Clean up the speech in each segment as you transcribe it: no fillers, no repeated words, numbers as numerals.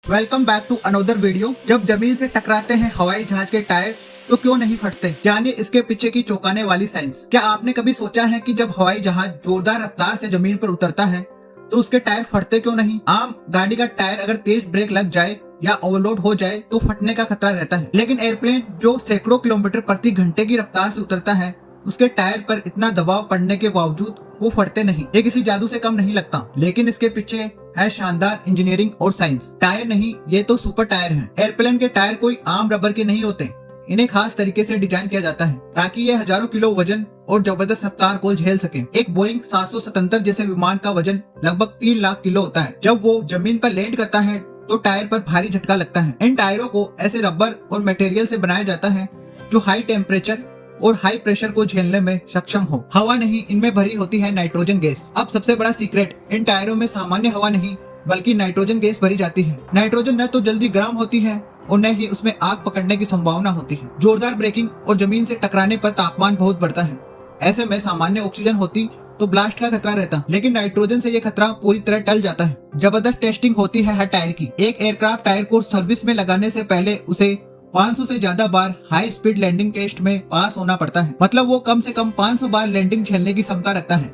Welcome back to another video. जब जमीन से टकराते हैं हवाई जहाज के टायर तो क्यों नहीं फटते, जानिए इसके पीछे की चौंकाने वाली साइंस। क्या आपने कभी सोचा है कि जब हवाई जहाज जोरदार रफ्तार से जमीन पर उतरता है तो उसके टायर फटते क्यों नहीं? आम गाड़ी का टायर अगर तेज ब्रेक लग जाए या ओवरलोड हो जाए तो फटने का खतरा रहता है, लेकिन एयरप्लेन जो सैकड़ों किलोमीटर प्रति घंटे की रफ्तार से उतरता है उसके टायर पर इतना दबाव पड़ने के बावजूद वो फटते नहीं। ये किसी जादू से कम नहीं लगता, लेकिन इसके पीछे है शानदार इंजीनियरिंग और साइंस। टायर नहीं, ये तो सुपर टायर हैं। एयरप्लेन के टायर कोई आम रबर के नहीं होते, इन्हें खास तरीके से डिजाइन किया जाता है ताकि ये हजारों किलो वजन और जबरदस्त रफ्तार को झेल सके। एक बोइंग 777 जैसे विमान का वजन लगभग 3 लाख किलो होता है। जब वो जमीन पर लैंड करता है तो टायर पर भारी झटका लगता है। इन टायरों को ऐसे रबर और मटेरियल से बनाया जाता है जो हाई टेम्परेचर और हाई प्रेशर को झेलने में सक्षम हो। हवा नहीं, इनमें भरी होती है नाइट्रोजन गैस। अब सबसे बड़ा सीक्रेट, इन टायरों में सामान्य हवा नहीं बल्कि नाइट्रोजन गैस भरी जाती है। नाइट्रोजन न तो जल्दी गर्म होती है और न ही उसमें आग पकड़ने की संभावना होती है। जोरदार ब्रेकिंग और जमीन से टकराने पर तापमान बहुत बढ़ता है। ऐसे में सामान्य ऑक्सीजन होती तो ब्लास्ट का खतरा रहता, लेकिन नाइट्रोजन से ये खतरा पूरी तरह टल जाता है। जबरदस्त टेस्टिंग होती है हर टायर की। एक एयरक्राफ्ट टायर को सर्विस में लगाने से पहले उसे 500 से ज्यादा बार हाई स्पीड लैंडिंग टेस्ट में पास होना पड़ता है। मतलब वो कम से कम 500 बार लैंडिंग झेलने की क्षमता रखता है।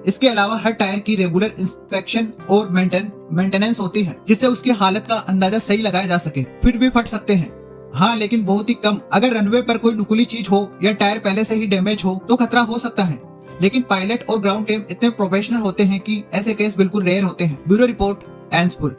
इसके अलावा हर टायर की रेगुलर इंस्पेक्शन और मेंटेनेंस होती है जिससे उसकी हालत का अंदाजा सही लगाया जा सके। फिर भी फट सकते हैं, हाँ, लेकिन बहुत ही कम। अगर रनवे पर कोई नुकीली चीज हो या टायर पहले से ही डैमेज हो तो खतरा हो सकता है, लेकिन पायलट और ग्राउंड टीम इतने प्रोफेशनल होते हैं कि ऐसे केस बिल्कुल रेयर होते हैं। Bureau report, एंसफुल।